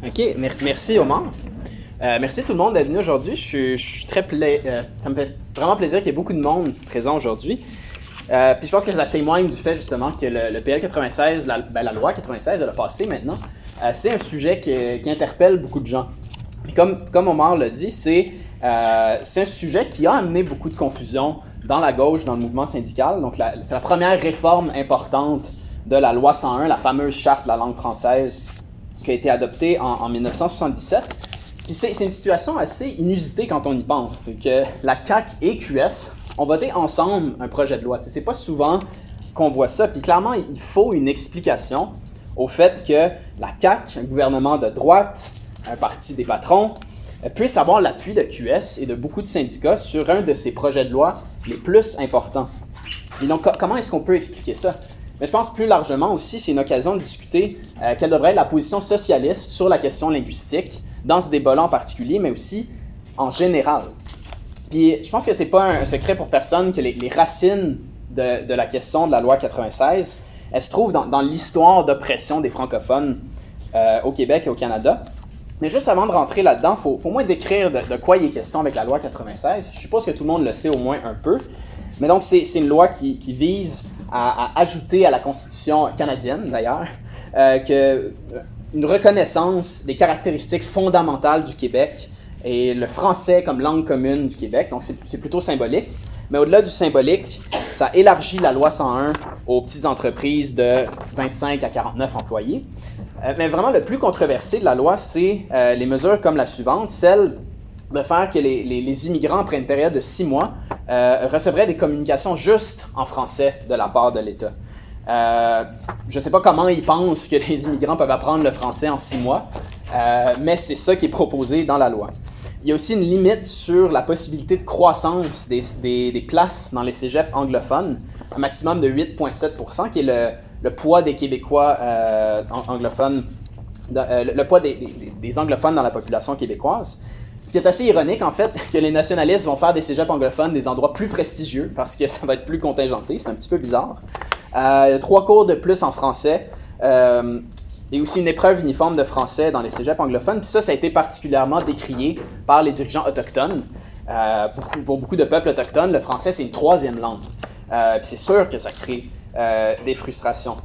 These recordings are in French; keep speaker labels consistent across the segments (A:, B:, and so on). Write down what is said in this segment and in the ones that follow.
A: OK, merci Omar. Merci tout le monde d'être venu aujourd'hui. Je suis ça me fait vraiment plaisir qu'il y ait beaucoup de monde présent aujourd'hui. Puis je pense que ça témoigne du fait justement que le PL 96, la loi 96, elle a passé maintenant. C'est un sujet qui interpelle beaucoup de gens. Puis comme Omar l'a dit, c'est un sujet qui a amené beaucoup de confusion dans la gauche, dans le mouvement syndical. Donc c'est la première réforme importante de la loi 101, la fameuse charte de la langue française qui a été adoptée en 1977. Puis c'est une situation assez inusitée quand on y pense. C'est que la CAQ et QS ont voté ensemble un projet de loi. C'est pas souvent qu'on voit ça. Puis clairement, il faut une explication au fait que la CAQ, un gouvernement de droite, un parti des patrons, puisse avoir l'appui de QS et de beaucoup de syndicats sur un de ces projets de loi les plus importants. Et donc, comment est-ce qu'on peut expliquer ça? Mais je pense plus largement aussi, c'est une occasion de discuter quelle devrait être la position socialiste sur la question linguistique, dans ce débat-là en particulier, mais aussi en général. Puis je pense que c'est pas un secret pour personne que les racines de la question de la loi 96, elles se trouvent dans l'histoire d'oppression des francophones au Québec et au Canada. Mais juste avant de rentrer là-dedans, il faut au moins décrire de quoi il est question avec la loi 96. Je suppose que tout le monde le sait au moins un peu. Mais donc, c'est une loi qui vise à ajouter à la Constitution canadienne, d'ailleurs, une reconnaissance des caractéristiques fondamentales du Québec et le français comme langue commune du Québec. Donc, c'est plutôt symbolique. Mais au-delà du symbolique, ça élargit la loi 101 aux petites entreprises de 25 à 49 employés. Mais vraiment, le plus controversé de la loi, c'est les mesures comme la suivante, celle de faire que les immigrants, après une période de 6 mois, recevraient des communications juste en français de la part de l'État. Je ne sais pas comment ils pensent que les immigrants peuvent apprendre le français en 6 mois, mais c'est ça qui est proposé dans la loi. Il y a aussi une limite sur la possibilité de croissance des places dans les cégeps anglophones, un maximum de 8,7 %, qui est le poids des Québécois anglophones, le poids des anglophones dans la population québécoise. Ce qui est assez ironique, en fait, que les nationalistes vont faire des cégeps anglophones des endroits plus prestigieux, parce que ça va être plus contingenté, c'est un petit peu bizarre. Il y a 3 cours de plus en français, et aussi une épreuve uniforme de français dans les cégeps anglophones, puis ça a été particulièrement décrié par les dirigeants autochtones. Pour beaucoup de peuples autochtones, le français, c'est une 3e langue. Puis c'est sûr que ça crée des frustrations.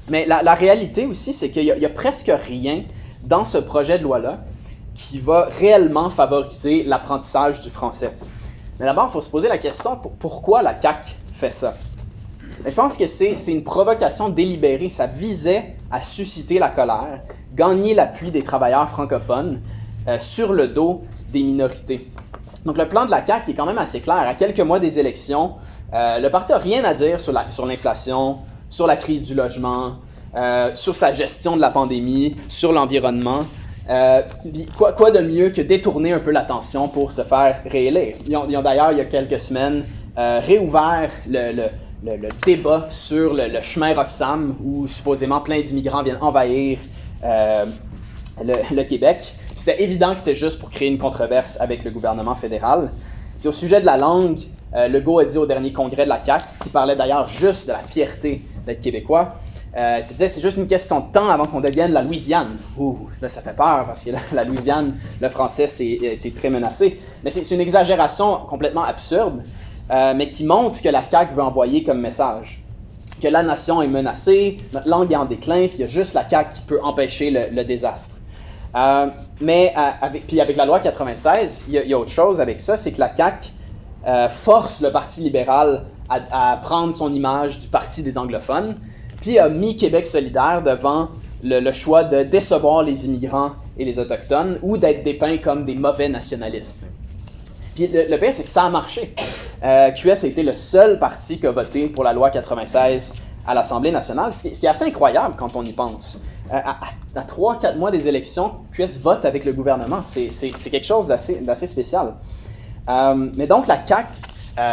A: Mais la réalité aussi, c'est qu'il y a presque rien dans ce projet de loi-là qui va réellement favoriser l'apprentissage du français. Mais d'abord, il faut se poser la question, pourquoi la CAQ fait ça? Mais je pense que c'est une provocation délibérée. Ça visait à susciter la colère, gagner l'appui des travailleurs francophones sur le dos des minorités. Donc le plan de la CAQ est quand même assez clair. À quelques mois des élections, le parti n'a rien à dire sur l'inflation, sur la crise du logement, sur sa gestion de la pandémie, sur l'environnement. Quoi de mieux que détourner un peu l'attention pour se faire réélire? Ils ont d'ailleurs, il y a quelques semaines, réouvert le débat sur le chemin Roxham, où supposément plein d'immigrants viennent envahir le Québec. C'était évident que c'était juste pour créer une controverse avec le gouvernement fédéral. Puis au sujet de la langue, Legault a dit au dernier congrès de la CAQ, qui parlait d'ailleurs juste de la fierté d'être québécois, c'est juste une question de temps avant qu'on devienne la Louisiane. Ouh, là, ça fait peur parce que la Louisiane, le français, a été très menacé. Mais c'est une exagération complètement absurde, mais qui montre ce que la CAQ veut envoyer comme message. Que la nation est menacée, notre langue est en déclin, puis il y a juste la CAQ qui peut empêcher le désastre. Mais avec la loi 96, il y a autre chose avec ça, c'est que la CAQ force le Parti libéral à prendre son image du Parti des anglophones, puis a mis Québec solidaire devant le choix de décevoir les immigrants et les autochtones ou d'être dépeints comme des mauvais nationalistes. Puis le pire, c'est que ça a marché. QS a été le seul parti qui a voté pour la loi 96 à l'Assemblée nationale, ce qui est assez incroyable quand on y pense. À 3-4 mois des élections, QS vote avec le gouvernement. C'est quelque chose d'assez spécial. Mais donc la CAQ,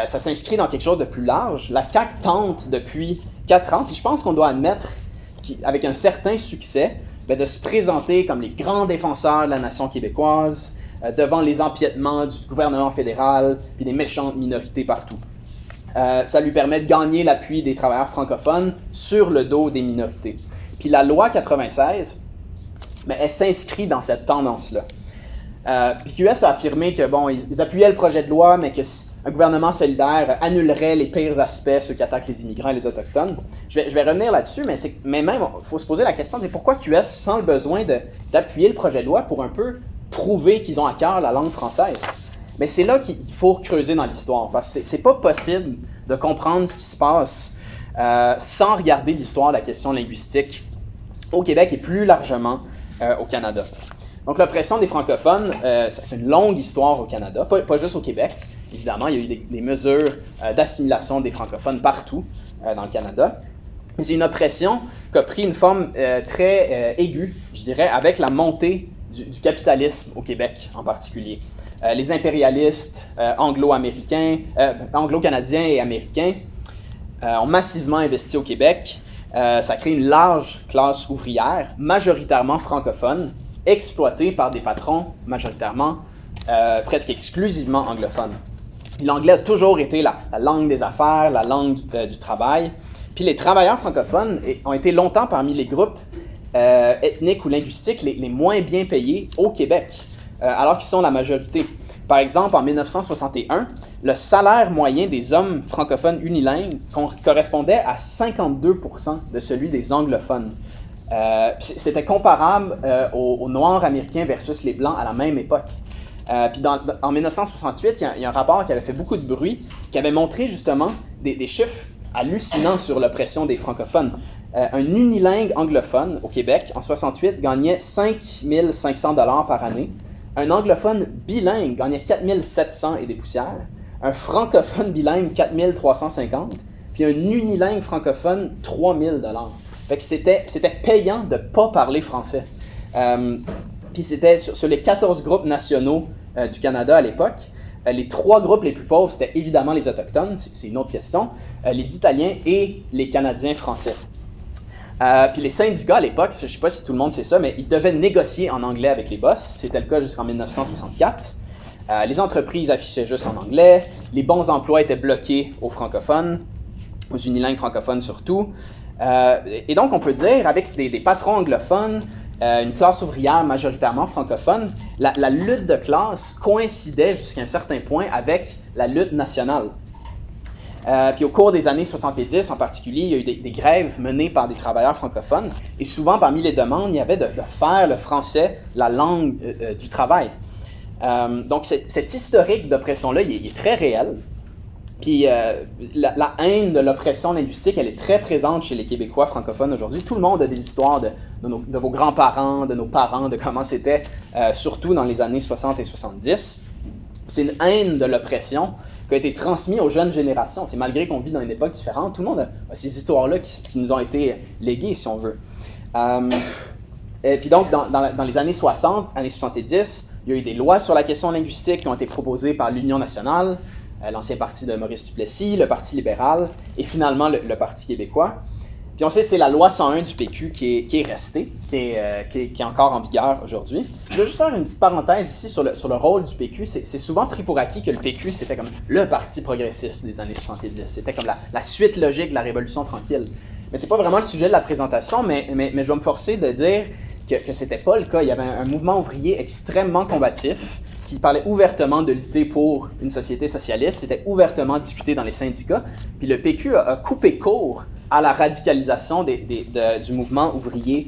A: ça s'inscrit dans quelque chose de plus large. La CAQ tente depuis 4 ans, puis je pense qu'on doit admettre qu'avec un certain succès, de se présenter comme les grands défenseurs de la nation québécoise, devant les empiètements du gouvernement fédéral et des méchantes minorités partout. Ça lui permet de gagner l'appui des travailleurs francophones sur le dos des minorités. Puis la loi 96, mais elle s'inscrit dans cette tendance-là. Puis QS a affirmé que, bon, ils appuyaient le projet de loi, mais qu'un gouvernement solidaire annulerait les pires aspects, ceux qui attaquent les immigrants et les autochtones. Je vais revenir là-dessus, mais même, il faut se poser la question, c'est pourquoi QS sent le besoin d'appuyer le projet de loi pour un peu prouver qu'ils ont à cœur la langue française. Mais c'est là qu'il faut creuser dans l'histoire, parce que c'est pas possible de comprendre ce qui se passe sans regarder l'histoire de la question linguistique au Québec et plus largement au Canada. Donc, l'oppression des francophones, c'est une longue histoire au Canada, pas juste au Québec. Évidemment, il y a eu des mesures d'assimilation des francophones partout dans le Canada. Mais c'est une oppression qui a pris une forme très aiguë, je dirais, avec la montée du capitalisme au Québec en particulier. Les impérialistes anglo-canadiens et américains ont massivement investi au Québec. Ça crée une large classe ouvrière, majoritairement francophone, exploitée par des patrons majoritairement, presque exclusivement anglophones. L'anglais a toujours été la langue des affaires, la langue du travail. Puis les travailleurs francophones ont été longtemps parmi les groupes ethniques ou linguistiques les moins bien payés au Québec, alors qu'ils sont la majorité. Par exemple, en 1961, le salaire moyen des hommes francophones unilingues correspondait à 52% de celui des anglophones. C'était comparable aux Noirs américains versus les Blancs à la même époque. Puis en 1968, il y a un rapport qui avait fait beaucoup de bruit, qui avait montré justement des chiffres hallucinants sur l'oppression des francophones. Un unilingue anglophone au Québec, en 68, gagnait 5 500 $ par année. Un anglophone bilingue gagnait 4 700 et des poussières. Un francophone bilingue, 4 350. Puis un unilingue francophone, 3 000 $. Fait que c'était payant de ne pas parler français. Puis c'était sur les 14 groupes nationaux du Canada à l'époque. Les 3 groupes les plus pauvres, c'était évidemment les Autochtones, c'est une autre question, les Italiens et les Canadiens français. Puis les syndicats à l'époque, je ne sais pas si tout le monde sait ça, mais ils devaient négocier en anglais avec les boss. C'était le cas jusqu'en 1964. Les entreprises affichaient juste en anglais. Les bons emplois étaient bloqués aux francophones, aux unilingues francophones surtout. Et donc, on peut dire, avec des patrons anglophones, une classe ouvrière majoritairement francophone, la lutte de classe coïncidait jusqu'à un certain point avec la lutte nationale. Puis au cours des années 70 en particulier, il y a eu des grèves menées par des travailleurs francophones. Et souvent, parmi les demandes, il y avait de faire le français la langue du travail. Donc, cet historique d'oppression-là, il est très réel. Puis la haine de l'oppression linguistique, elle est très présente chez les Québécois francophones aujourd'hui. Tout le monde a des histoires de vos grands-parents, de nos parents, de comment c'était, surtout dans les années 60 et 70. C'est une haine de l'oppression qui a été transmise aux jeunes générations. C'est malgré qu'on vit dans une époque différente, tout le monde a ces histoires-là qui nous ont été léguées, si on veut. Et puis donc, dans les années 60, années 70, il y a eu des lois sur la question linguistique qui ont été proposées par l'Union nationale, l'ancien parti de Maurice Duplessis, le Parti libéral et finalement le Parti québécois. Puis on sait que c'est la loi 101 du PQ qui est restée, qui est encore en vigueur aujourd'hui. Je veux juste faire une petite parenthèse ici sur le rôle du PQ. C'est souvent pris pour acquis que le PQ, c'était comme le parti progressiste des années 70. C'était comme la suite logique de la Révolution tranquille. Mais c'est pas vraiment le sujet de la présentation, mais je vais me forcer de dire que c'était pas le cas. Il y avait un mouvement ouvrier extrêmement combatif qui parlait ouvertement de lutter pour une société socialiste. C'était ouvertement discuté dans les syndicats. Puis le PQ a coupé court à la radicalisation du mouvement ouvrier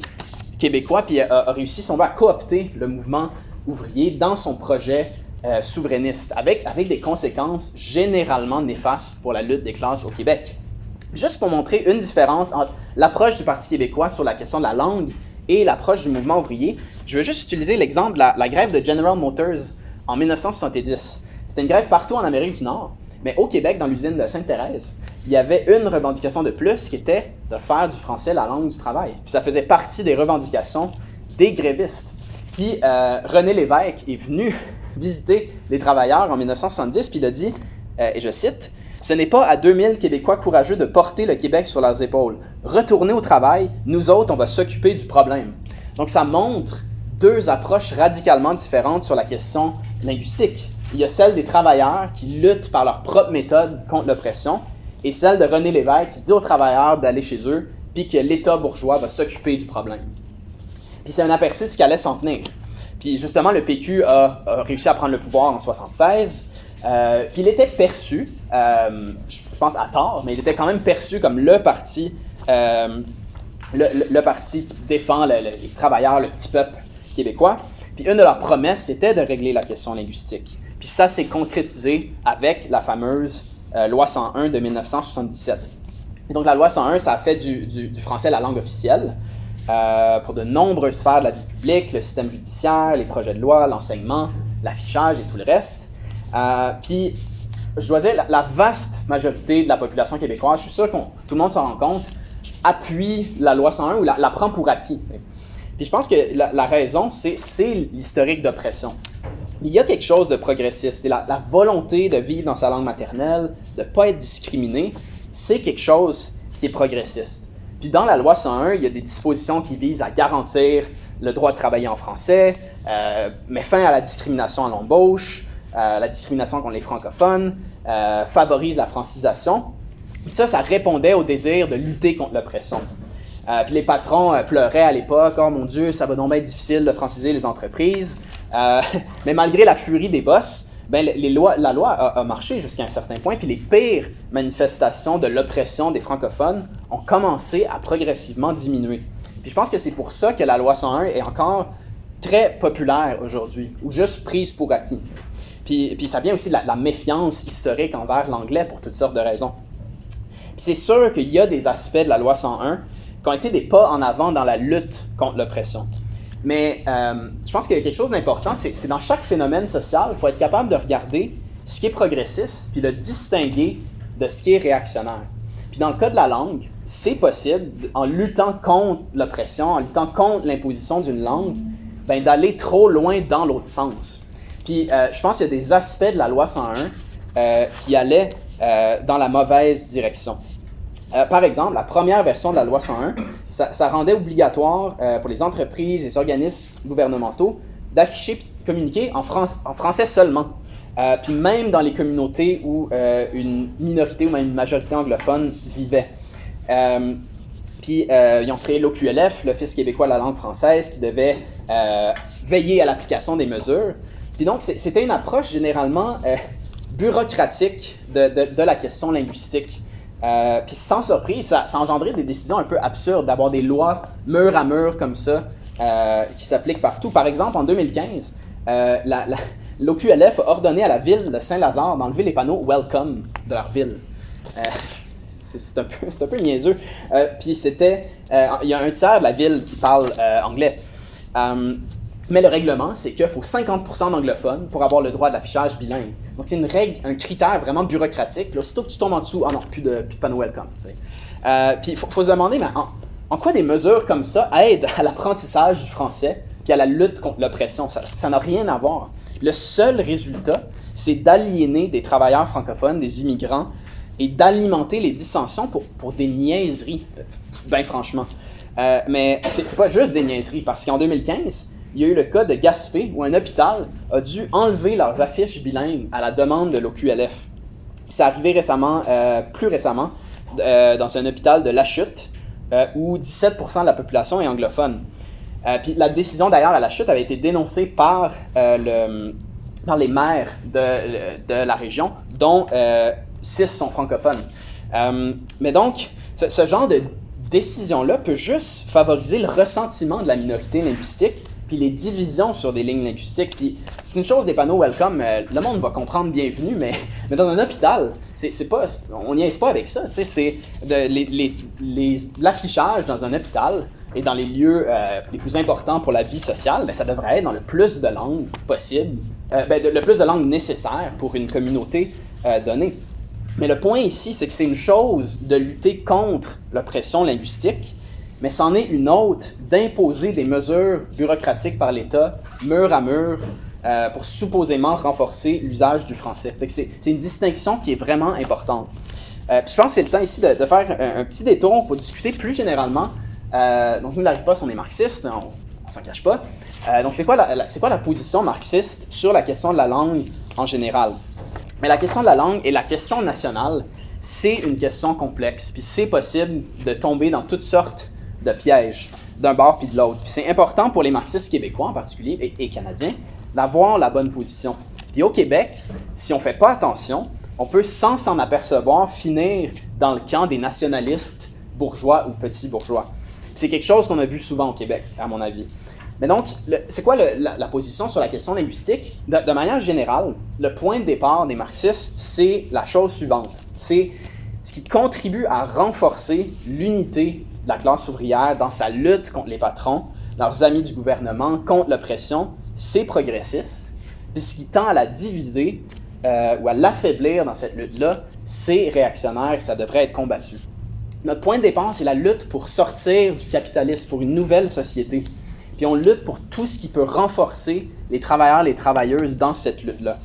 A: québécois, puis a réussi, si on veut, à coopter le mouvement ouvrier dans son projet souverainiste, avec des conséquences généralement néfastes pour la lutte des classes au Québec. Juste pour montrer une différence entre l'approche du Parti québécois sur la question de la langue et l'approche du mouvement ouvrier, je veux juste utiliser l'exemple de la grève de General Motors en 1970. C'était une grève partout en Amérique du Nord, mais au Québec, dans l'usine de Sainte-Thérèse, il y avait une revendication de plus qui était de faire du français la langue du travail. Puis ça faisait partie des revendications des grévistes. Puis René Lévesque est venu visiter les travailleurs en 1970, puis il a dit, et je cite, « Ce n'est pas à 2000 Québécois courageux de porter le Québec sur leurs épaules. Retournez au travail, nous autres, on va s'occuper du problème. » Donc ça montre deux approches radicalement différentes sur la question linguistique. Il y a celle des travailleurs qui luttent par leur propre méthode contre l'oppression, et celle de René Lévesque qui dit aux travailleurs d'aller chez eux, puis que l'État bourgeois va s'occuper du problème. Puis c'est un aperçu de ce qui allait s'en tenir. Puis justement, le PQ a réussi à prendre le pouvoir en 1976. Puis il était perçu, je pense à tort, mais il était quand même perçu comme le parti qui défend les travailleurs, le petit peuple québécois. Puis une de leurs promesses, c'était de régler la question linguistique. Puis ça s'est concrétisé avec la fameuse loi 101 de 1977. Et donc la loi 101, ça a fait du français la langue officielle pour de nombreuses sphères de la vie publique, le système judiciaire, les projets de loi, l'enseignement, l'affichage et tout le reste. Puis je dois dire, la vaste majorité de la population québécoise, je suis sûr que tout le monde s'en rend compte, appuie la loi 101 ou la prend pour acquis. T'sais. Puis je pense que la raison, c'est l'historique d'oppression. Il y a quelque chose de progressiste. Et la volonté de vivre dans sa langue maternelle, de ne pas être discriminé, c'est quelque chose qui est progressiste. Puis dans la loi 101, il y a des dispositions qui visent à garantir le droit de travailler en français, met fin à la discrimination à l'embauche, la discrimination contre les francophones, favorise la francisation. Puis ça répondait au désir de lutter contre l'oppression. Puis les patrons pleuraient à l'époque, « Oh mon Dieu, ça va donc être difficile de franciser les entreprises. » Mais malgré la furie des boss, ben, la loi a marché jusqu'à un certain point, puis les pires manifestations de l'oppression des francophones ont commencé à progressivement diminuer. Puis je pense que c'est pour ça que la loi 101 est encore très populaire aujourd'hui, ou juste prise pour acquis. Puis ça vient aussi de la méfiance historique envers l'anglais pour toutes sortes de raisons. Puis c'est sûr qu'il y a des aspects de la loi 101 qui ont été des pas en avant dans la lutte contre l'oppression. Mais je pense qu'il y a quelque chose d'important, c'est dans chaque phénomène social, il faut être capable de regarder ce qui est progressiste, puis le distinguer de ce qui est réactionnaire. Puis dans le cas de la langue, c'est possible, en luttant contre l'oppression, en luttant contre l'imposition d'une langue, ben, d'aller trop loin dans l'autre sens. Puis je pense qu'il y a des aspects de la loi 101 qui allaient dans la mauvaise direction. Par exemple, la première version de la loi 101, ça rendait obligatoire pour les entreprises et les organismes gouvernementaux d'afficher et de communiquer en français seulement. Puis même dans les communautés où une minorité ou même une majorité anglophone vivait. Puis ils ont créé l'OQLF, l'Office québécois de la langue française, qui devait veiller à l'application des mesures. Puis donc, c'était une approche généralement bureaucratique de la question linguistique. Puis sans surprise, ça engendrait des décisions un peu absurdes d'avoir des lois mur à mur comme ça qui s'appliquent partout. Par exemple, en 2015, l'OQLF a ordonné à la ville de Saint-Lazare d'enlever les panneaux « Welcome » de leur ville. C'est un peu niaiseux. Puis il y a un tiers de la ville qui parle anglais. Mais le règlement, c'est qu'il faut 50% d'anglophones pour avoir le droit de l'affichage bilingue. Donc, c'est une règle, un critère vraiment bureaucratique. Là, aussitôt que tu tombes en dessous, non, plus de panneau welcome. Puis, il faut se demander, mais en quoi des mesures comme ça aident à l'apprentissage du français puis à la lutte contre l'oppression? Ça n'a rien à voir. Le seul résultat, c'est d'aliéner des travailleurs francophones, des immigrants, et d'alimenter les dissensions pour des niaiseries, ben franchement. Mais c'est pas juste des niaiseries, parce qu'en 2015, il y a eu le cas de Gaspé, où un hôpital a dû enlever leurs affiches bilingues à la demande de l'OQLF. C'est arrivé plus récemment, dans un hôpital de Lachute, où 17% de la population est anglophone. Puis la décision d'ailleurs à Lachute avait été dénoncée par les maires de la région, dont 6 sont francophones. Mais donc, ce genre de décision-là peut juste favoriser le ressentiment de la minorité linguistique puis les divisions sur des lignes linguistiques. Puis c'est une chose des panneaux welcome, le monde va comprendre bienvenue, mais dans un hôpital, on niaise pas avec ça. C'est l'affichage dans un hôpital et dans les lieux les plus importants pour la vie sociale, ben, ça devrait être dans le plus de langues possible, le plus de langues nécessaires pour une communauté donnée. Mais le point ici, c'est que c'est une chose de lutter contre l'oppression linguistique, mais c'en est une autre d'imposer des mesures bureaucratiques par l'État, mur à mur, pour supposément renforcer l'usage du français. Fait que c'est une distinction qui est vraiment importante. Puis je pense que c'est le temps ici de faire un petit détour pour discuter plus généralement. Donc nous, la riposte, on est marxiste, on s'en cache pas. Donc c'est quoi la position marxiste sur la question de la langue en général? Mais la question de la langue et la question nationale, c'est une question complexe. Puis c'est possible de tomber dans toutes sortes de pièges. d'un bord puis de l'autre. Puis c'est important pour les marxistes québécois en particulier, et canadiens, d'avoir la bonne position. Puis au Québec, si on ne fait pas attention, on peut sans s'en apercevoir finir dans le camp des nationalistes bourgeois ou petits bourgeois. C'est quelque chose qu'on a vu souvent au Québec, à mon avis. Mais donc, c'est quoi la position sur la question linguistique? De manière générale, le point de départ des marxistes, c'est la chose suivante. C'est ce qui contribue à renforcer l'unité de la classe ouvrière dans sa lutte contre les patrons, leurs amis du gouvernement, contre l'oppression, c'est progressiste. Puis ce qui tend à la diviser ou à l'affaiblir dans cette lutte-là, c'est réactionnaire et ça devrait être combattu. Notre point de départ, c'est la lutte pour sortir du capitalisme, pour une nouvelle société. Puis on lutte pour tout ce qui peut renforcer les travailleurs, les travailleuses dans cette lutte-là.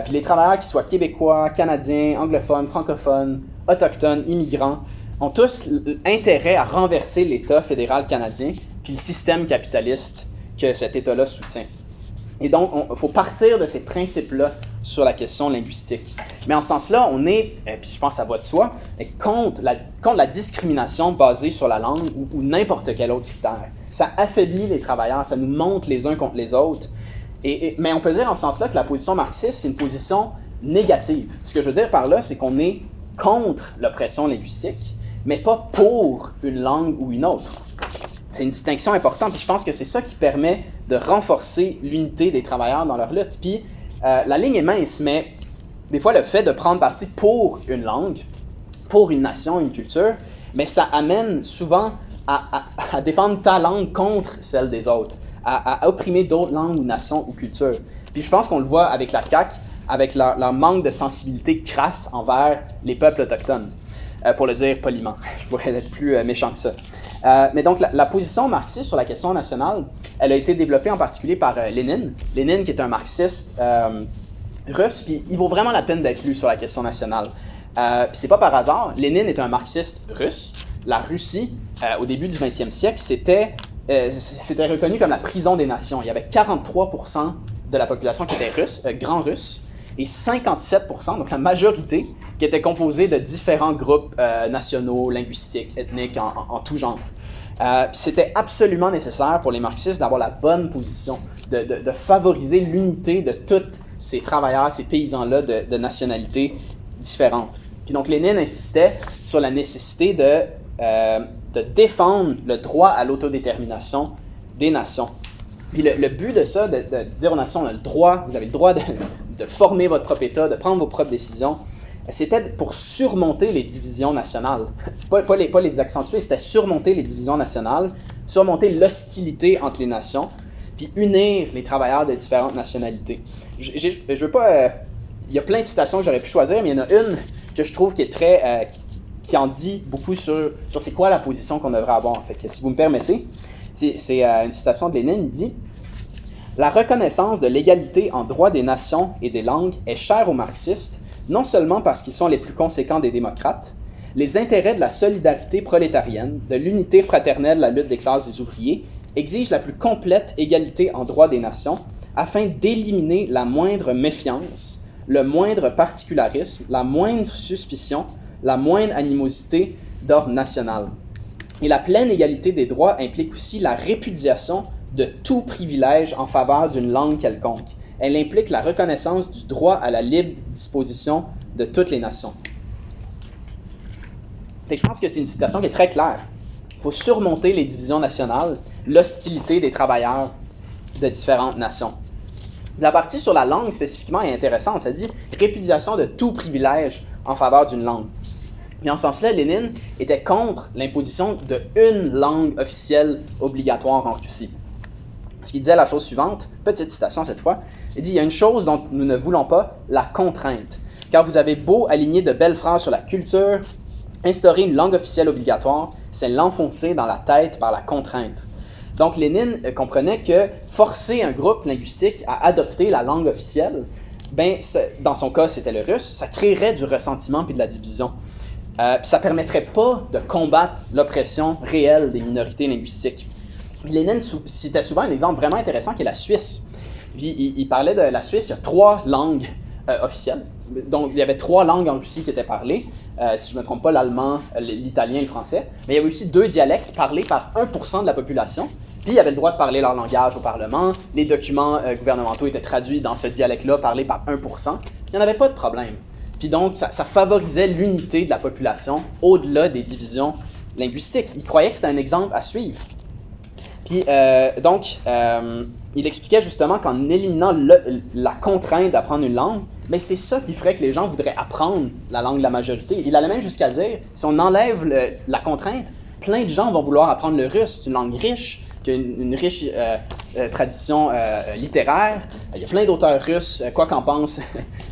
A: Puis les travailleurs, qui soient québécois, canadiens, anglophones, francophones, autochtones, immigrants, ont tous intérêt à renverser l'État fédéral canadien puis le système capitaliste que cet État-là soutient. Et donc, il faut partir de ces principes-là sur la question linguistique. Mais en ce sens-là, on est, puis je pense que ça va de soi, contre la discrimination basée sur la langue ou n'importe quel autre critère. Ça affaiblit les travailleurs, ça nous monte les uns contre les autres. Mais on peut dire en ce sens-là que la position marxiste, c'est une position négative. Ce que je veux dire par là, c'est qu'on est contre l'oppression linguistique, mais pas pour une langue ou une autre. C'est une distinction importante, puis je pense que c'est ça qui permet de renforcer l'unité des travailleurs dans leur lutte. Puis la ligne est mince, mais des fois, le fait de prendre parti pour une langue, pour une nation, une culture, mais ça amène souvent à défendre ta langue contre celle des autres, à opprimer d'autres langues ou nations ou cultures. Puis je pense qu'on le voit avec la CAQ, avec leur manque de sensibilité crasse envers les peuples autochtones, pour le dire poliment. Je pourrais être plus méchant que ça. Mais donc, la position marxiste sur la question nationale, elle a été développée en particulier par Lénine. Lénine, qui est un marxiste russe, puis il vaut vraiment la peine d'être lu sur la question nationale. Puis c'est pas par hasard, Lénine est un marxiste russe. La Russie, au début du 20e siècle, c'était reconnu comme la prison des nations. Il y avait 43% de la population qui était russe, grand russe, et 57%, donc la majorité, qui était composée de différents groupes nationaux, linguistiques, ethniques, en tout genre. C'était absolument nécessaire pour les marxistes d'avoir la bonne position, de favoriser l'unité de tous ces travailleurs, ces paysans-là de nationalités différentes. Puis donc Lénine insistait sur la nécessité de défendre le droit à l'autodétermination des nations. Puis le but de ça, de dire aux nations, on a le droit, vous avez le droit de former votre propre État, de prendre vos propres décisions, c'était pour surmonter les divisions nationales. Pas les accentuer, c'était surmonter les divisions nationales, surmonter l'hostilité entre les nations, puis unir les travailleurs de différentes nationalités. Je veux pas... il y a plein de citations que j'aurais pu choisir, mais il y en a une que je trouve qui est très... qui en dit beaucoup sur c'est quoi la position qu'on devrait avoir. Fait que si vous me permettez, c'est une citation de Lénine, il dit « La reconnaissance de l'égalité en droit des nations et des langues est chère aux marxistes, non seulement parce qu'ils sont les plus conséquents des démocrates, les intérêts de la solidarité prolétarienne, de l'unité fraternelle de la lutte des classes des ouvriers, exigent la plus complète égalité en droit des nations, afin d'éliminer la moindre méfiance, le moindre particularisme, la moindre suspicion, la moindre animosité d'ordre national. Et la pleine égalité des droits implique aussi la répudiation de tout privilège en faveur d'une langue quelconque. Elle implique la reconnaissance du droit à la libre disposition de toutes les nations. » Fait que je pense que c'est une citation qui est très claire. Il faut surmonter les divisions nationales, l'hostilité des travailleurs de différentes nations. La partie sur la langue spécifiquement est intéressante. Ça dit « répudiation de tout privilège en faveur d'une langue ». Mais en ce sens-là, Lénine était contre l'imposition d'une langue officielle obligatoire en Russie. Parce qu'il disait la chose suivante, petite citation cette fois, il dit « Il y a une chose dont nous ne voulons pas, la contrainte. Car vous avez beau aligner de belles phrases sur la culture, instaurer une langue officielle obligatoire, c'est l'enfoncer dans la tête par la contrainte. » Donc Lénine comprenait que forcer un groupe linguistique à adopter la langue officielle, dans son cas c'était le russe, ça créerait du ressentiment puis de la division. Ça ne permettrait pas de combattre l'oppression réelle des minorités linguistiques. Lénine citait souvent un exemple vraiment intéressant qui est la Suisse. Il parlait de la Suisse, il y a 3 langues officielles. Donc il y avait 3 langues en Russie qui étaient parlées. si je ne me trompe pas, l'allemand, l'italien et le français. Mais il y avait aussi 2 dialectes parlés par 1% de la population. Puis ils avaient le droit de parler leur langage au Parlement. Les documents gouvernementaux étaient traduits dans ce dialecte-là, parlé par 1%. Il n'y en avait pas de problème. Puis donc, ça favorisait l'unité de la population au-delà des divisions linguistiques. Ils croyaient que c'était un exemple à suivre. Puis il expliquait justement qu'en éliminant la contrainte d'apprendre une langue, mais c'est ça qui ferait que les gens voudraient apprendre la langue de la majorité. Il allait même jusqu'à dire, si on enlève la contrainte, plein de gens vont vouloir apprendre le russe. C'est une langue riche, qui a une riche tradition littéraire. Il y a plein d'auteurs russes, quoi qu'en pensent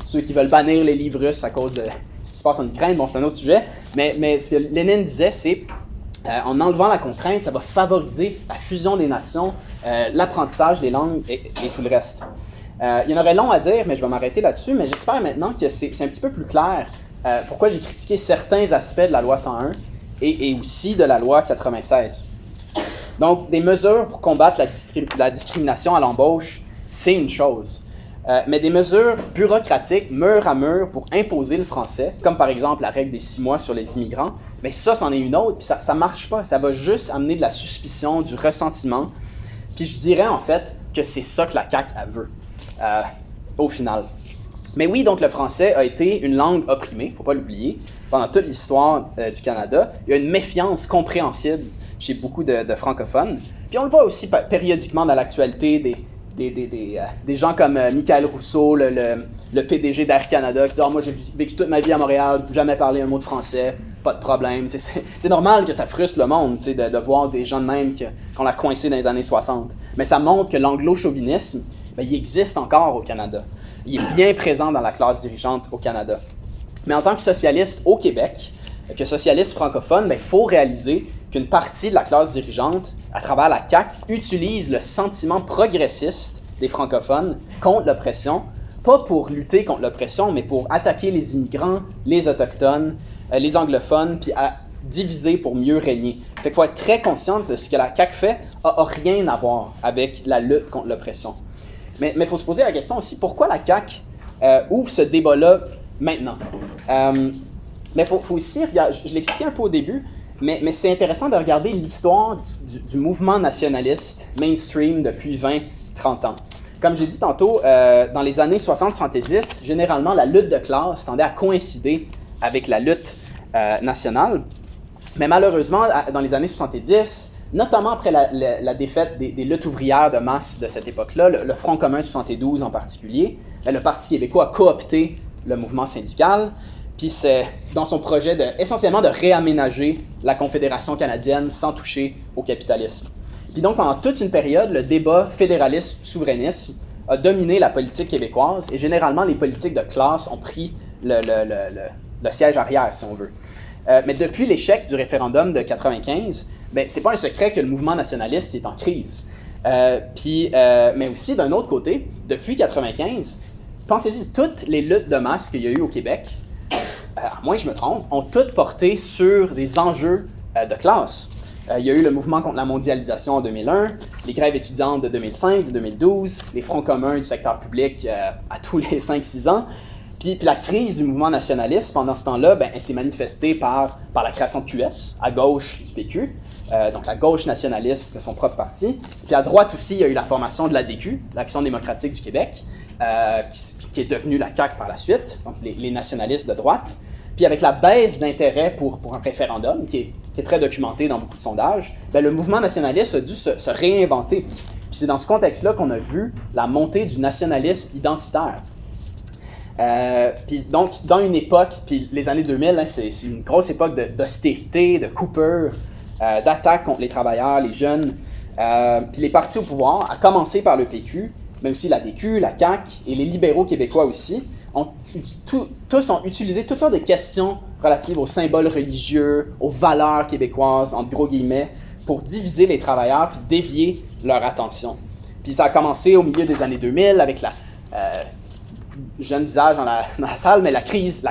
A: ceux qui veulent bannir les livres russes à cause de ce qui se passe en Ukraine. Bon, c'est un autre sujet. Mais ce que Lénine disait, c'est en enlevant la contrainte, ça va favoriser la fusion des nations, l'apprentissage des langues et tout le reste. Il y en aurait long à dire, mais je vais m'arrêter là-dessus. Mais j'espère maintenant que c'est un petit peu plus clair pourquoi j'ai critiqué certains aspects de la loi 101 et aussi de la loi 96. Donc, des mesures pour combattre la discrimination à l'embauche, c'est une chose. Mais des mesures bureaucratiques, mur à mur, pour imposer le français, comme par exemple la règle des 6 mois sur les immigrants, mais ça, c'en est une autre, puis ça ne marche pas. Ça va juste amener de la suspicion, du ressentiment. Puis je dirais en fait que c'est ça que la CAQ veut, au final. Mais oui, donc le français a été une langue opprimée, il ne faut pas l'oublier, pendant toute l'histoire du Canada. Il y a une méfiance compréhensible chez beaucoup de francophones. Puis on le voit aussi périodiquement dans l'actualité des gens comme Michael Rousseau, le PDG d'Air Canada, qui dit « moi j'ai vécu toute ma vie à Montréal, jamais parlé un mot de français, pas de problème. » C'est normal que ça frustre le monde de voir des gens de même qu'on a coincé dans les années 60. Mais ça montre que l'anglo-chauvinisme, il existe encore au Canada. Il est bien présent dans la classe dirigeante au Canada. Mais en tant que socialiste au Québec, que socialiste francophone, il faut réaliser qu'une partie de la classe dirigeante, à travers la CAQ, utilise le sentiment progressiste des francophones contre l'oppression, pas pour lutter contre l'oppression, mais pour attaquer les immigrants, les autochtones, les anglophones, puis à diviser pour mieux régner. Fait qu'il faut être très conscient de ce que la CAQ fait a rien à voir avec la lutte contre l'oppression. Mais il faut se poser la question aussi, pourquoi la CAQ ouvre ce débat-là maintenant? Mais il faut aussi regarder, je l'expliquais un peu au début, mais c'est intéressant de regarder l'histoire du mouvement nationaliste mainstream depuis 20-30 ans. Comme j'ai dit tantôt, dans les années 60-70, généralement, la lutte de classe tendait à coïncider avec la lutte nationale. Mais malheureusement, dans les années 70, notamment après la défaite des luttes ouvrières de masse de cette époque-là, le Front commun 72 en particulier, le Parti québécois a coopté le mouvement syndical. Puis c'est dans son projet essentiellement de réaménager la Confédération canadienne sans toucher au capitalisme. Puis donc, pendant toute une période, le débat fédéraliste-souverainisme a dominé la politique québécoise et généralement, les politiques de classe ont pris le siège arrière, si on veut. Mais depuis l'échec du référendum de 1995, c'est pas un secret que le mouvement nationaliste est en crise. Mais aussi, d'un autre côté, depuis 1995, pensez-y, toutes les luttes de masse qu'il y a eu au Québec, à moins que je me trompe, ont toutes porté sur des enjeux de classe. Il y a eu le mouvement contre la mondialisation en 2001, les grèves étudiantes de 2005, de 2012, les fronts communs du secteur public à tous les 5-6 ans. Puis la crise du mouvement nationaliste, pendant ce temps-là, elle s'est manifestée par la création de QS, à gauche du PQ, donc la gauche nationaliste de son propre parti. Puis à droite aussi, il y a eu la formation de l'ADQ, l'Action démocratique du Québec, qui est devenue la CAQ par la suite, donc les nationalistes de droite. Puis avec la baisse d'intérêt pour un référendum, qui est très documenté dans beaucoup de sondages, le mouvement nationaliste a dû se réinventer. Puis c'est dans ce contexte-là qu'on a vu la montée du nationalisme identitaire. Puis donc, dans une époque, puis les années 2000, c'est une grosse époque d'austérité, de coupure, d'attaque contre les travailleurs, les jeunes. Puis les partis au pouvoir, à commencer par le PQ, mais aussi la DQ, la CAQ et les libéraux québécois aussi, tous ont utilisé toutes sortes de questions relatives aux symboles religieux, aux valeurs québécoises, entre gros guillemets, pour diviser les travailleurs puis dévier leur attention. Puis ça a commencé au milieu des années 2000 avec la jeune visage dans la salle, mais la crise,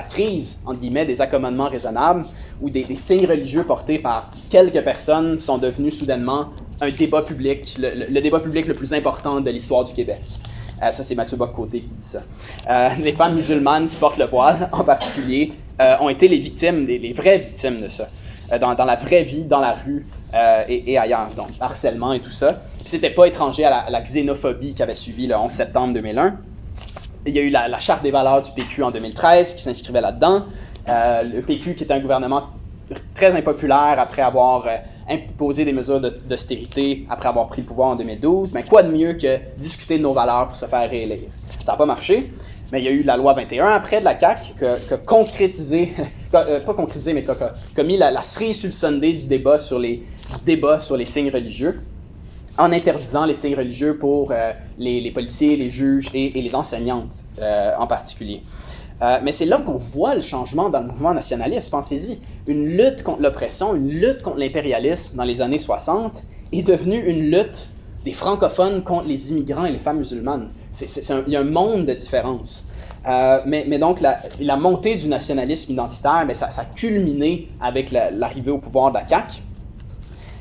A: entre guillemets, des accommodements raisonnables, où des signes religieux portés par quelques personnes sont devenus soudainement un débat public, le débat public le plus important de l'histoire du Québec. Ça, c'est Mathieu Bock-Côté qui dit ça. Les femmes musulmanes qui portent le voile, en particulier, ont été les victimes, les vraies victimes de ça. Dans la vraie vie, dans la rue et ailleurs. Donc, harcèlement et tout ça. Puis c'était pas étranger à la xénophobie qui avait suivi le 11 septembre 2001. Il y a eu la Charte des valeurs du PQ en 2013 qui s'inscrivait là-dedans. Le PQ qui est un gouvernement très impopulaire après avoir imposé des mesures d'austérité, après avoir pris le pouvoir en 2012. Mais quoi de mieux que discuter de nos valeurs pour se faire réélire? Ça n'a pas marché, mais il y a eu la loi 21 après de la CAQ qui a concrétisé, pas concrétisé, mais qui a mis la cerise sur le Sunday du débat sur les signes religieux, en interdisant les signes religieux pour les policiers, les juges et les enseignantes en particulier. Mais c'est là qu'on voit le changement dans le mouvement nationaliste. Pensez-y, une lutte contre l'oppression, une lutte contre l'impérialisme dans les années 60 est devenue une lutte des francophones contre les immigrants et les femmes musulmanes. Il y a un monde de différence. Mais donc, la montée du nationalisme identitaire, ça a culminé avec l'arrivée au pouvoir de la CAQ.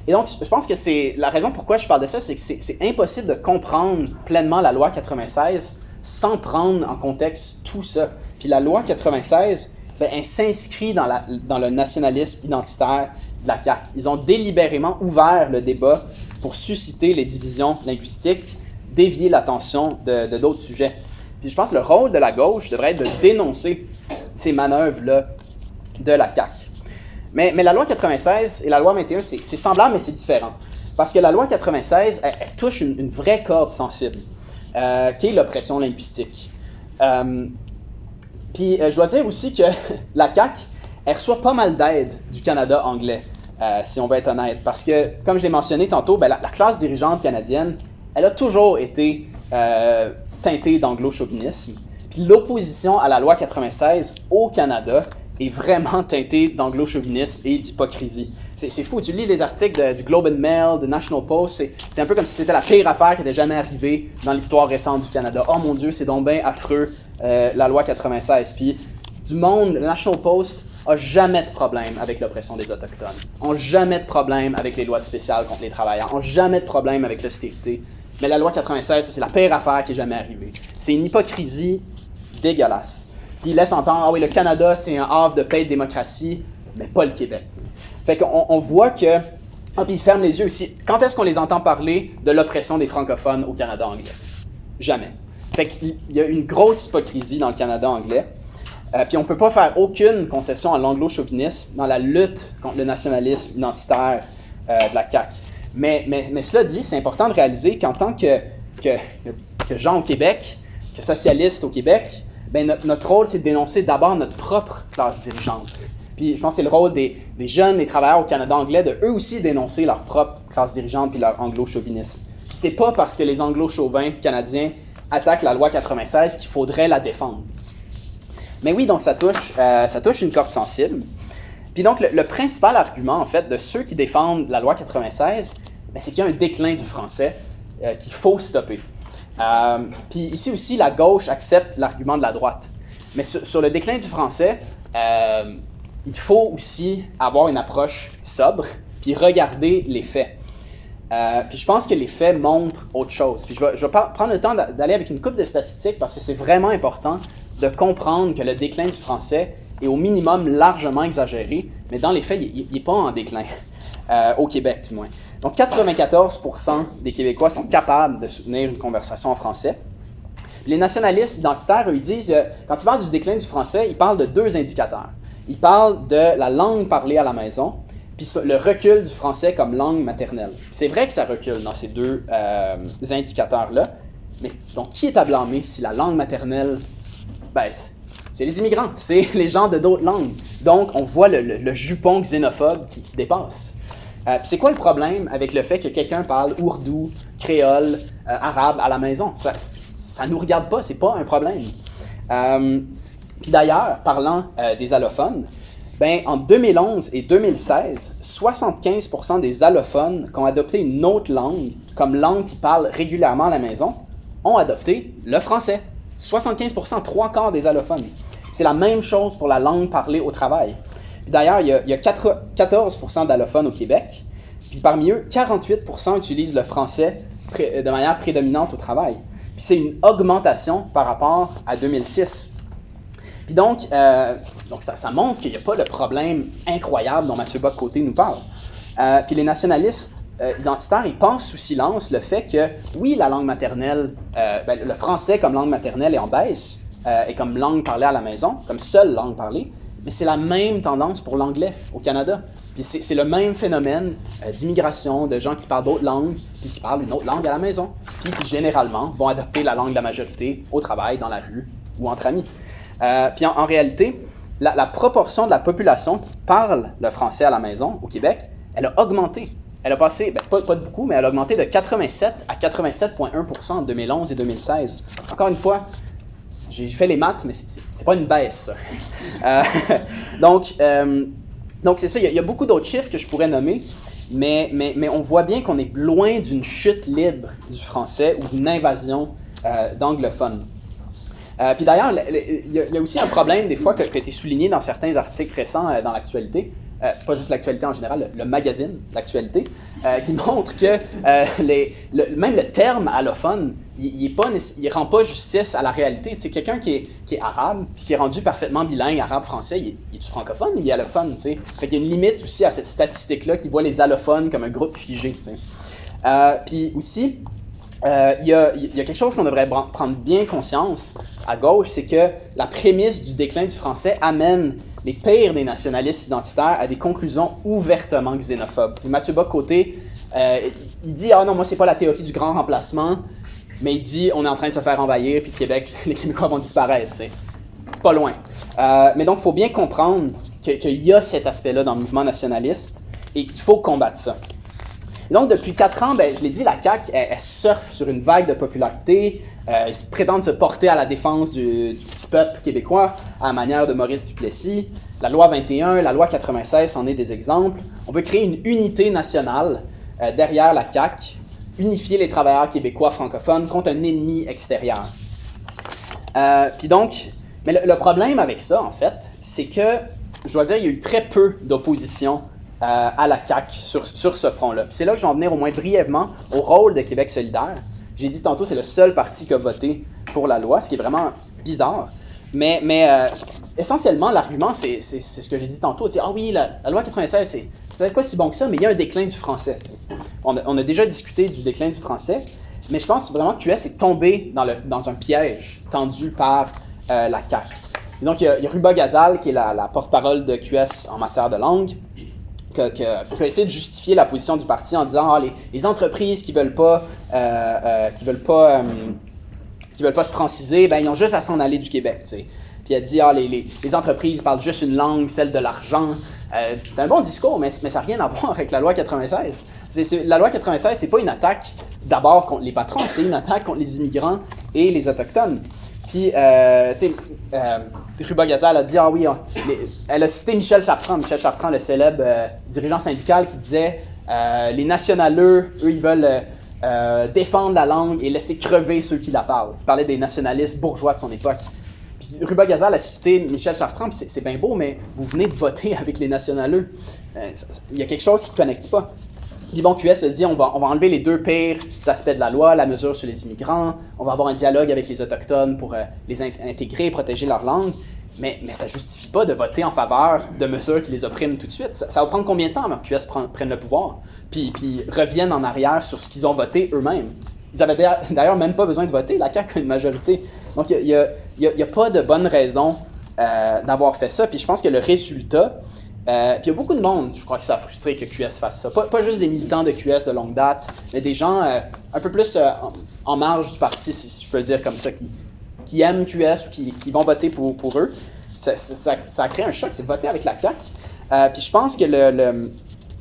A: Et donc, je pense que c'est la raison pourquoi je parle de ça, c'est que c'est impossible de comprendre pleinement la loi 96 sans prendre en contexte tout ça. Puis la loi 96, elle s'inscrit dans le nationalisme identitaire de la CAQ. Ils ont délibérément ouvert le débat pour susciter les divisions linguistiques, dévier l'attention de d'autres sujets. Puis je pense que le rôle de la gauche devrait être de dénoncer ces manœuvres-là de la CAQ. Mais la loi 96 et la loi 21, c'est semblable, mais c'est différent. Parce que la loi 96, elle touche une vraie corde sensible, qui est l'oppression linguistique. Puis je dois dire aussi que la CAQ, elle reçoit pas mal d'aide du Canada anglais, si on veut être honnête. Parce que, comme je l'ai mentionné tantôt, la classe dirigeante canadienne, elle a toujours été teintée d'anglo-chauvinisme. Puis l'opposition à la loi 96 au Canada est vraiment teintée d'anglo-chauvinisme et d'hypocrisie. C'est fou, tu lis les articles du Globe and Mail, du National Post, c'est un peu comme si c'était la pire affaire qui n'était jamais arrivée dans l'histoire récente du Canada. Oh mon Dieu, c'est donc bien affreux, la loi 96. Puis du monde, le National Post a jamais de problème avec l'oppression des Autochtones, ont jamais de problème avec les lois spéciales contre les travailleurs, ont jamais de problème avec l'austérité. Mais la loi 96, c'est la pire affaire qui est jamais arrivée. C'est une hypocrisie dégueulasse. Puis il laisse entendre, ah oui, le Canada, c'est un havre de paix et de démocratie, mais pas le Québec. Fait qu'on voit que... Ah, puis ils ferment les yeux aussi. Quand est-ce qu'on les entend parler de l'oppression des francophones au Canada anglais? Jamais. Fait qu'il y a une grosse hypocrisie dans le Canada anglais. Puis on ne peut pas faire aucune concession à l'anglo-chauvinisme dans la lutte contre le nationalisme identitaire de la CAQ. Mais cela dit, c'est important de réaliser qu'en tant que gens au Québec, que socialistes au Québec, notre rôle, c'est de dénoncer d'abord notre propre classe dirigeante. Puis je pense que c'est le rôle des jeunes, des travailleurs au Canada anglais, de eux aussi dénoncer leur propre classe dirigeante et leur anglo-chauvinisme. Puis c'est pas parce que les anglo-chauvins canadiens attaquent la loi 96 qu'il faudrait la défendre. Mais oui, donc ça touche une corde sensible. Puis donc le principal argument, en fait, de ceux qui défendent la loi 96, c'est qu'il y a un déclin du français qu'il faut stopper. Puis ici aussi, la gauche accepte l'argument de la droite. Mais sur le déclin du français, il faut aussi avoir une approche sobre, puis regarder les faits. Puis je pense que les faits montrent autre chose. Puis je vais prendre le temps d'aller avec une couple de statistiques parce que c'est vraiment important de comprendre que le déclin du français est au minimum largement exagéré, mais dans les faits, il n'est pas en déclin, au Québec du moins. Donc 94% des Québécois sont capables de soutenir une conversation en français. Les nationalistes identitaires, eux, ils disent, quand ils parlent du déclin du français, ils parlent de deux indicateurs. Ils parlent de la langue parlée à la maison, puis le recul du français comme langue maternelle. C'est vrai que ça recule dans ces deux indicateurs-là, mais donc qui est à blâmer si la langue maternelle baisse? C'est les immigrants, c'est les gens de d'autres langues. Donc, on voit le jupon xénophobe qui dépasse. C'est quoi le problème avec le fait que quelqu'un parle ourdou, créole, arabe à la maison? Ça nous regarde pas, c'est pas un problème. Puis d'ailleurs, parlant des allophones, en 2011 et 2016, 75% des allophones qui ont adopté une autre langue comme langue qu'ils parlent régulièrement à la maison ont adopté le français. 75%, 3/4 des allophones. C'est la même chose pour la langue parlée au travail. Puis d'ailleurs, il y a 14% d'allophones au Québec, puis parmi eux, 48% utilisent le français de manière prédominante au travail. Puis Puis c'est une augmentation par rapport à 2006. Puis donc ça montre qu'il n'y a pas le problème incroyable dont Mathieu Bock-Côté nous parle. Puis les nationalistes identitaires, ils passent sous silence le fait que, oui, la langue maternelle, le français comme langue maternelle est en baisse, et comme langue parlée à la maison, comme seule langue parlée, mais c'est la même tendance pour l'anglais au Canada. Puis c'est le même phénomène d'immigration, de gens qui parlent d'autres langues, puis qui parlent une autre langue à la maison, puis qui généralement vont adopter la langue de la majorité au travail, dans la rue ou entre amis. Puis en réalité, la proportion de la population qui parle le français à la maison au Québec, elle a augmenté. Elle a passé, pas de beaucoup, mais elle a augmenté de 87 à 87,1% en 2011 et 2016. Encore une fois, j'ai fait les maths, mais c'est pas une baisse, ça. Donc c'est ça, il y a beaucoup d'autres chiffres que je pourrais nommer, mais on voit bien qu'on est loin d'une chute libre du français ou d'une invasion d'anglophones. Puis d'ailleurs, il y a aussi un problème des fois qui a été souligné dans certains articles récents dans l'actualité, pas juste l'actualité en général, le magazine l'actualité, qui montre que même le terme allophone, il rend pas justice à la réalité. Tu sais, quelqu'un qui est arabe, puis qui est rendu parfaitement bilingue arabe-français, il est francophone ou il est allophone? Tu sais? Fait qu'il y a une limite aussi à cette statistique-là qui voit les allophones comme un groupe figé. Tu sais. Puis aussi, il y a quelque chose qu'on devrait prendre bien conscience à gauche, c'est que la prémisse du déclin du français amène les pires des nationalistes identitaires à des conclusions ouvertement xénophobes. T'sais, Mathieu Bock-Côté, il dit « Ah non, moi c'est pas la théorie du grand remplacement », mais il dit « On est en train de se faire envahir, puis Québec, les Québécois vont disparaître. » C'est pas loin. Mais donc, il faut bien comprendre qu'il y a cet aspect-là dans le mouvement nationaliste et qu'il faut combattre ça. Et donc, depuis 4 ans, je l'ai dit, la CAQ, elle surfe sur une vague de popularité. Ils prétendent se porter à la défense du petit peuple québécois à la manière de Maurice Duplessis. La loi 21, la loi 96 en est des exemples. On veut créer une unité nationale derrière la CAQ, unifier les travailleurs québécois francophones contre un ennemi extérieur. Puis donc, mais le problème avec ça, en fait, c'est que, je dois dire, il y a eu très peu d'opposition à la CAQ sur ce front-là. Puis c'est là que je vais en venir au moins brièvement au rôle de Québec solidaire. J'ai dit tantôt, c'est le seul parti qui a voté pour la loi, ce qui est vraiment bizarre. Mais essentiellement, l'argument, c'est ce que j'ai dit tantôt. Dire, ah oui, la loi 96, c'est peut-être pas si bon que ça, mais il y a un déclin du français. On a déjà discuté du déclin du français, mais je pense vraiment que QS est tombé dans un piège tendu par la CAQ. Et donc, il y a Ruba Gazal, qui est la porte-parole de QS en matière de langue, qui a essayé de justifier la position du parti en disant les entreprises qui veulent pas se franciser, ben ils ont juste à s'en aller du Québec, tu sais. Puis elle dit les entreprises parlent juste une langue, celle de l'argent. C'est un bon discours, mais ça n'a rien à voir avec la loi 96. La loi 96, c'est pas une attaque d'abord contre les patrons, c'est une attaque contre les immigrants et les autochtones. Puis, tu sais, Ruba Gazal a dit, ah oui, elle a cité Michel Chartrand, le célèbre dirigeant syndical qui disait, les nationaleux, eux, ils veulent défendre la langue et laisser crever ceux qui la parlent. Il parlait des nationalistes bourgeois de son époque. Puis Ruba Gazal a cité Michel Chartrand, puis c'est bien beau, mais vous venez de voter avec les nationaleux. Il y a quelque chose qui ne connecte pas. Puis bon, QS se dit, on va enlever les deux pires aspects de la loi, la mesure sur les immigrants, on va avoir un dialogue avec les Autochtones pour les intégrer et protéger leur langue, mais ça ne justifie pas de voter en faveur de mesures qui les oppriment tout de suite. Ça va prendre combien de temps avant que QS prenne le pouvoir, puis reviennent en arrière sur ce qu'ils ont voté eux-mêmes. Ils avaient d'ailleurs même pas besoin de voter, la CAQ a une majorité. Donc il n'y a pas de bonne raison d'avoir fait ça, puis je pense que le résultat... puis il y a beaucoup de monde, je crois, qui ça a frustré que QS fasse ça. Pas juste des militants de QS de longue date, mais des gens un peu plus en marge du parti, si je peux le dire comme ça, qui aiment QS ou qui vont voter pour eux. Ça crée un choc, c'est voter avec la CAQ. Puis je pense que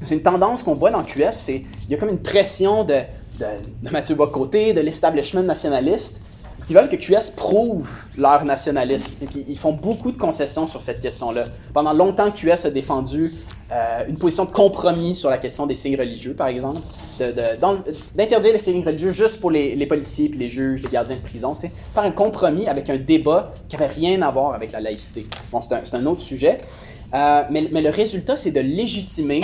A: c'est une tendance qu'on voit dans QS, il y a comme une pression de Mathieu Bock-Côté, de l'establishment nationaliste, qui veulent que QS prouve leur nationalisme. Et puis, ils font beaucoup de concessions sur cette question-là. Pendant longtemps, QS a défendu une position de compromis sur la question des signes religieux, par exemple, d'interdire les signes religieux juste pour les policiers, puis les juges, les gardiens de prison, tu sais, faire un compromis avec un débat qui n'avait rien à voir avec la laïcité. Bon, c'est un autre sujet. Mais le résultat, c'est de légitimer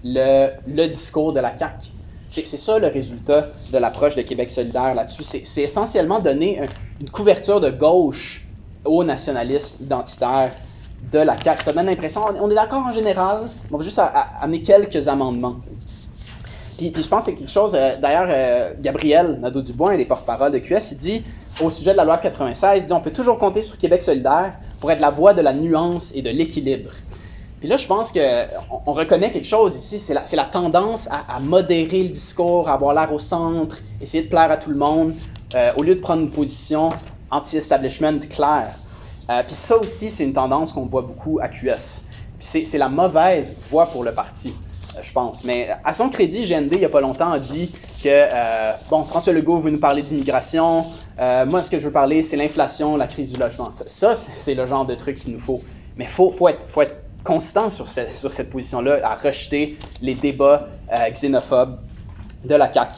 A: le discours de la CAQ. C'est ça le résultat de l'approche de Québec solidaire là-dessus. C'est essentiellement donner une couverture de gauche au nationalisme identitaire de la CAQ. Ça donne l'impression, on est d'accord en général, on va juste amener quelques amendements. Puis je pense que c'est quelque chose, d'ailleurs, Gabriel Nadeau-Dubois, un des porte-parole de QS, il dit, au sujet de la loi 96, il dit, on peut toujours compter sur Québec solidaire pour être la voie de la nuance et de l'équilibre. Puis là, je pense qu'on reconnaît quelque chose ici, c'est la tendance à modérer le discours, à avoir l'air au centre, essayer de plaire à tout le monde, au lieu de prendre une position anti-establishment claire. Puis ça aussi, c'est une tendance qu'on voit beaucoup à QS. Puis c'est la mauvaise voie pour le parti, je pense. Mais à son crédit, GND, il n'y a pas longtemps, a dit que, François Legault veut nous parler d'immigration. Moi, ce que je veux parler, c'est l'inflation, la crise du logement. Ça c'est le genre de truc qu'il nous faut. Mais il faut être constant sur cette position-là, à rejeter les débats xénophobes de la CAQ.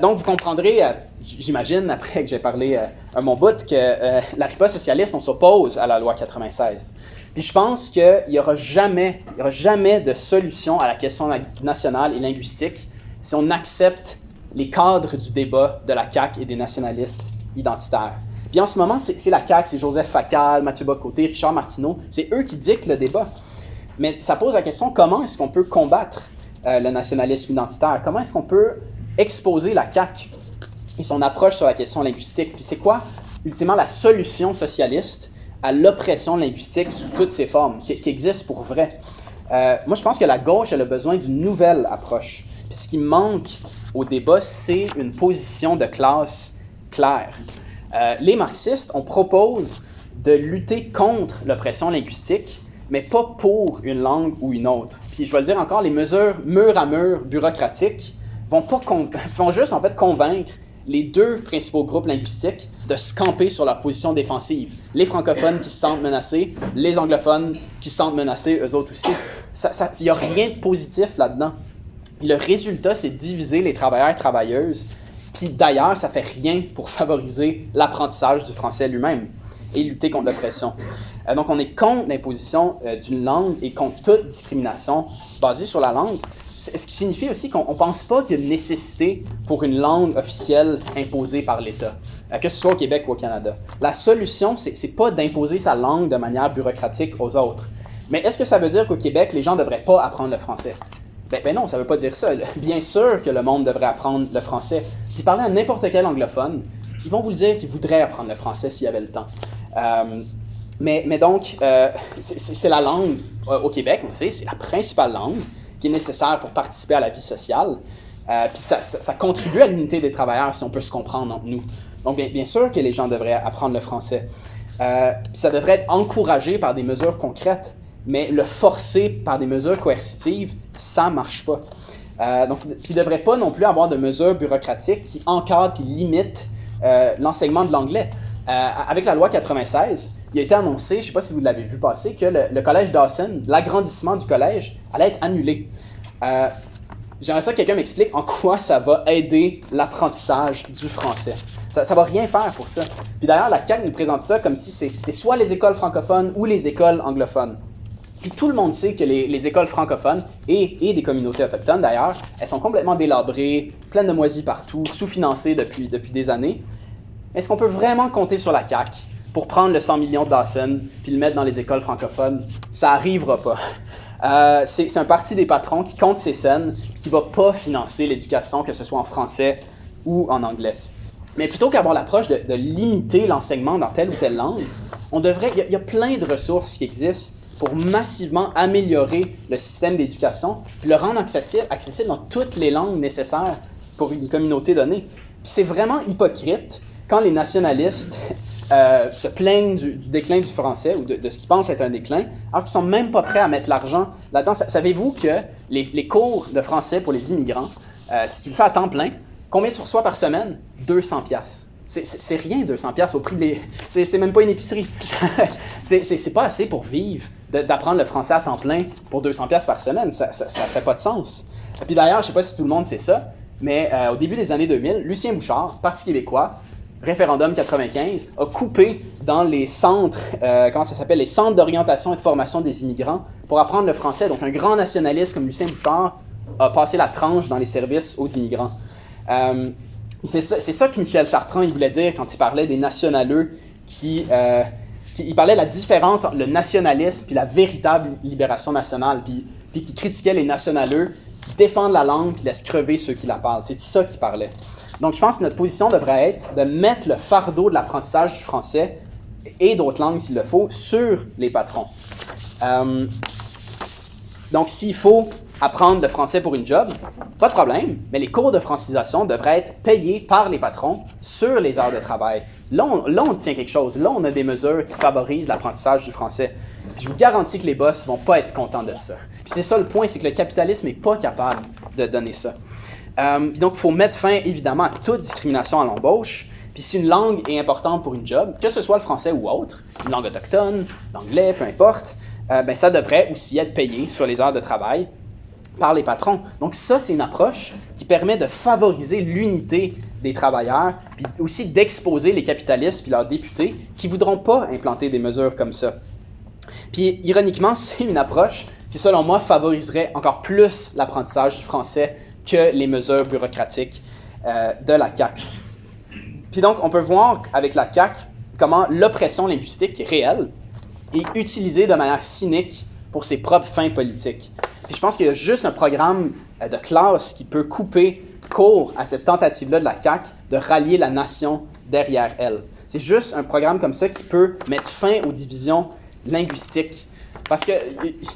A: Donc, vous comprendrez, j'imagine, après que j'ai parlé un bon bout, que la riposte socialiste, on s'oppose à la loi 96. Puis je pense qu'il n'y aura jamais de solution à la question nationale et linguistique si on accepte les cadres du débat de la CAQ et des nationalistes identitaires. Puis en ce moment, c'est la CAQ, c'est Joseph Facal, Mathieu Bock-Côté, Richard Martineau, c'est eux qui dictent le débat. Mais ça pose la question, comment est-ce qu'on peut combattre le nationalisme identitaire? Comment est-ce qu'on peut exposer la CAQ et son approche sur la question linguistique? Puis c'est quoi, ultimement, la solution socialiste à l'oppression linguistique sous toutes ses formes, qui existe pour vrai? Moi, je pense que la gauche, elle a besoin d'une nouvelle approche. Puis ce qui manque au débat, c'est une position de classe claire. Les marxistes, on propose de lutter contre l'oppression linguistique, mais pas pour une langue ou une autre. Puis je vais le dire encore, les mesures mur à mur bureaucratiques vont juste en fait convaincre les deux principaux groupes linguistiques de se camper sur leur position défensive. Les francophones qui se sentent menacés, les anglophones qui se sentent menacés, eux autres aussi. Il n'y a rien de positif là-dedans. Le résultat, c'est de diviser les travailleurs et travailleuses. Puis d'ailleurs, ça ne fait rien pour favoriser l'apprentissage du français lui-même et lutter contre l'oppression. Donc on est contre l'imposition d'une langue et contre toute discrimination basée sur la langue. Ce qui signifie aussi qu'on ne pense pas qu'il y a une nécessité pour une langue officielle imposée par l'État, que ce soit au Québec ou au Canada. La solution, ce n'est pas d'imposer sa langue de manière bureaucratique aux autres. Mais est-ce que ça veut dire qu'au Québec, les gens ne devraient pas apprendre le français? Ben non, ça ne veut pas dire ça. Bien sûr que le monde devrait apprendre le français. Puis parler à n'importe quel anglophone, ils vont vous le dire qu'ils voudraient apprendre le français s'il y avait le temps. Mais donc, c'est la langue au Québec, on sait, c'est la principale langue qui est nécessaire pour participer à la vie sociale. Puis ça contribue à l'unité des travailleurs si on peut se comprendre entre nous. Donc, bien sûr que les gens devraient apprendre le français. Puis ça devrait être encouragé par des mesures concrètes. Mais le forcer par des mesures coercitives, ça ne marche pas. Donc, il ne devrait pas non plus avoir de mesures bureaucratiques qui encadrent et limitent l'enseignement de l'anglais. Avec la loi 96, il a été annoncé, je ne sais pas si vous l'avez vu passer, que le collège Dawson, l'agrandissement du collège, allait être annulé. J'aimerais ça que quelqu'un m'explique en quoi ça va aider l'apprentissage du français. Ça ne va rien faire pour ça. Puis d'ailleurs, la CAQ nous présente ça comme si c'est soit les écoles francophones ou les écoles anglophones. Puis tout le monde sait que les écoles francophones, et des communautés autochtones d'ailleurs, elles sont complètement délabrées, pleines de moisies partout, sous-financées depuis des années. Est-ce qu'on peut vraiment compter sur la CAQ pour prendre le 100 millions de Dawson puis le mettre dans les écoles francophones? Ça n'arrivera pas. C'est un parti des patrons qui compte ses scènes et qui ne va pas financer l'éducation, que ce soit en français ou en anglais. Mais plutôt qu'avoir l'approche de limiter l'enseignement dans telle ou telle langue, il y a plein de ressources qui existent pour massivement améliorer le système d'éducation puis le rendre accessible dans toutes les langues nécessaires pour une communauté donnée. Puis c'est vraiment hypocrite quand les nationalistes se plaignent du déclin du français ou de ce qu'ils pensent être un déclin, alors qu'ils ne sont même pas prêts à mettre l'argent là-dedans. Savez-vous que les cours de français pour les immigrants, si tu le fais à temps plein, combien tu reçois par semaine? 200$. C'est rien, 200$ au prix de les... C'est même pas une épicerie. c'est pas assez pour vivre, d'apprendre le français à temps plein pour 200$ par semaine. Ça fait pas de sens. Et puis d'ailleurs, je sais pas si tout le monde sait ça, mais au début des années 2000, Lucien Bouchard, Parti québécois, référendum 95, a coupé dans les centres, comment ça s'appelle, les centres d'orientation et de formation des immigrants pour apprendre le français. Donc un grand nationaliste comme Lucien Bouchard a passé la tranche dans les services aux immigrants. C'est ça que Michel Chartrand il voulait dire quand il parlait des nationaleux il parlait de la différence entre le nationalisme et la véritable libération nationale, puis qui critiquait les nationaleux qui défendent la langue et laissent crever ceux qui la parlent. C'est de ça qu'il parlait. Donc, je pense que notre position devrait être de mettre le fardeau de l'apprentissage du français et d'autres langues, s'il le faut, sur les patrons. Donc, s'il faut apprendre le français pour une job, pas de problème, mais les cours de francisation devraient être payés par les patrons sur les heures de travail. Là, on tient quelque chose. Là, on a des mesures qui favorisent l'apprentissage du français. Puis je vous garantis que les boss ne vont pas être contents de ça. Puis c'est ça le point, c'est que le capitalisme n'est pas capable de donner ça. Donc, il faut mettre fin, évidemment, à toute discrimination à l'embauche. Puis si une langue est importante pour une job, que ce soit le français ou autre, une langue autochtone, l'anglais, peu importe, ça devrait aussi être payé sur les heures de travail par les patrons. Donc ça, c'est une approche qui permet de favoriser l'unité des travailleurs, puis aussi d'exposer les capitalistes puis leurs députés qui ne voudront pas implanter des mesures comme ça. Puis ironiquement, c'est une approche qui, selon moi, favoriserait encore plus l'apprentissage du français que les mesures bureaucratiques de la CAQ. Puis donc, on peut voir avec la CAQ comment l'oppression linguistique est réelle et utilisée de manière cynique pour ses propres fins politiques. Puis je pense qu'il y a juste un programme de classe qui peut couper court à cette tentative-là de la CAQ de rallier la nation derrière elle. C'est juste un programme comme ça qui peut mettre fin aux divisions linguistiques. Parce qu'il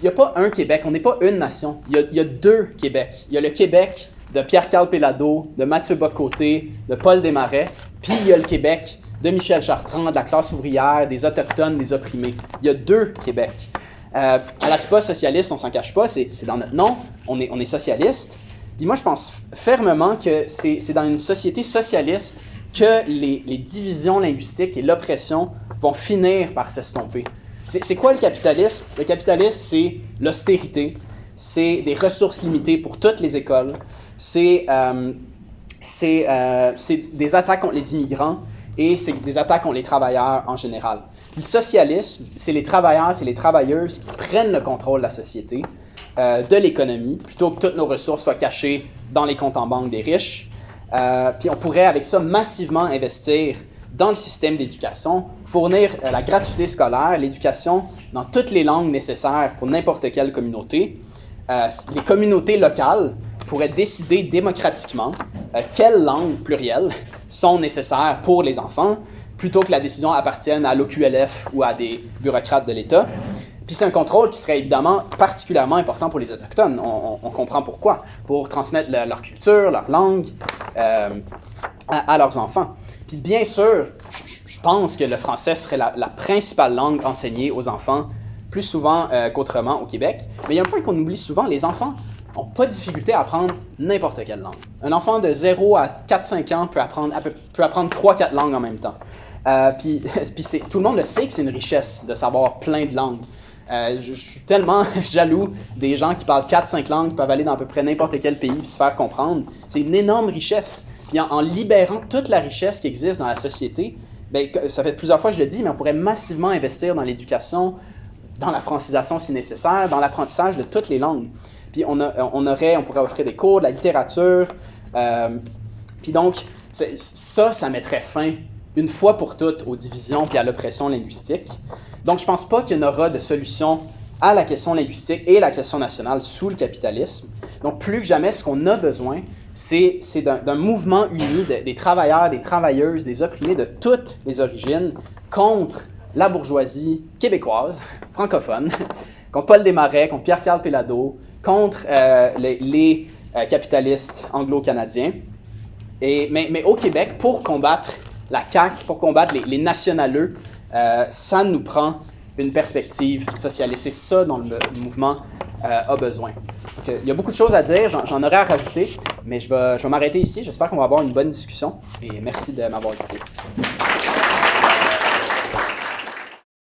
A: n'y a pas un Québec, on n'est pas une nation. Il y a deux Québec. Il y a le Québec de Pierre-Carl Péladeau, de Mathieu Bock-Côté, de Paul Desmarais, puis il y a le Québec de Michel Chartrand, de la classe ouvrière, des Autochtones, des opprimés. Il y a deux Québec. À la RIPA socialiste, on s'en cache pas, c'est dans notre nom, on est socialiste. Puis moi, je pense fermement que c'est dans une société socialiste que les divisions linguistiques et l'oppression vont finir par s'estomper. C'est quoi le capitalisme? Le capitalisme, c'est l'austérité, c'est des ressources limitées pour toutes les écoles, c'est des attaques contre les immigrants et c'est des attaques contre les travailleurs en général. Le socialisme, c'est les travailleurs, c'est les travailleuses qui prennent le contrôle de la société, de l'économie, plutôt que toutes nos ressources soient cachées dans les comptes en banque des riches. Puis on pourrait avec ça massivement investir dans le système d'éducation, fournir la gratuité scolaire, l'éducation dans toutes les langues nécessaires pour n'importe quelle communauté. Les communautés locales pourraient décider démocratiquement quelles langues plurielles sont nécessaires pour les enfants, plutôt que la décision appartienne à l'OQLF ou à des bureaucrates de l'État. Puis c'est un contrôle qui serait évidemment particulièrement important pour les Autochtones. On comprend pourquoi. Pour transmettre leur culture, leur langue à leurs enfants. Puis bien sûr, je pense que le français serait la principale langue enseignée aux enfants, plus souvent qu'autrement au Québec. Mais il y a un point qu'on oublie souvent, les enfants n'ont pas de difficulté à apprendre n'importe quelle langue. Un enfant de 0 à 4-5 ans peut apprendre 3-4 langues en même temps. Puis tout le monde le sait que c'est une richesse de savoir plein de langues. Je suis tellement jaloux des gens qui parlent 4-5 langues, qui peuvent aller dans à peu près n'importe quel pays et se faire comprendre. C'est une énorme richesse. Puis en libérant toute la richesse qui existe dans la société, bien, ça fait plusieurs fois que je le dis, mais on pourrait massivement investir dans l'éducation, dans la francisation si nécessaire, dans l'apprentissage de toutes les langues. Puis on pourrait offrir des cours, de la littérature. Puis donc, ça mettrait fin une fois pour toutes aux divisions puis à l'oppression linguistique. Donc, je ne pense pas qu'il y en aura de solution à la question linguistique et la question nationale sous le capitalisme. Donc, plus que jamais, ce qu'on a besoin, c'est d'un mouvement uni des travailleurs, des travailleuses, des opprimés de toutes les origines contre la bourgeoisie québécoise, francophone, contre Paul Desmarais, contre Pierre-Carl Péladeau, contre les capitalistes anglo-canadiens. Mais au Québec, pour combattre la CAQ, pour combattre les nationaleux, ça nous prend une perspective socialiste. C'est ça dont le mouvement a besoin. Donc, il y a beaucoup de choses à dire, j'en aurais à rajouter, mais je vais m'arrêter ici. J'espère qu'on va avoir une bonne discussion et merci de m'avoir écouté.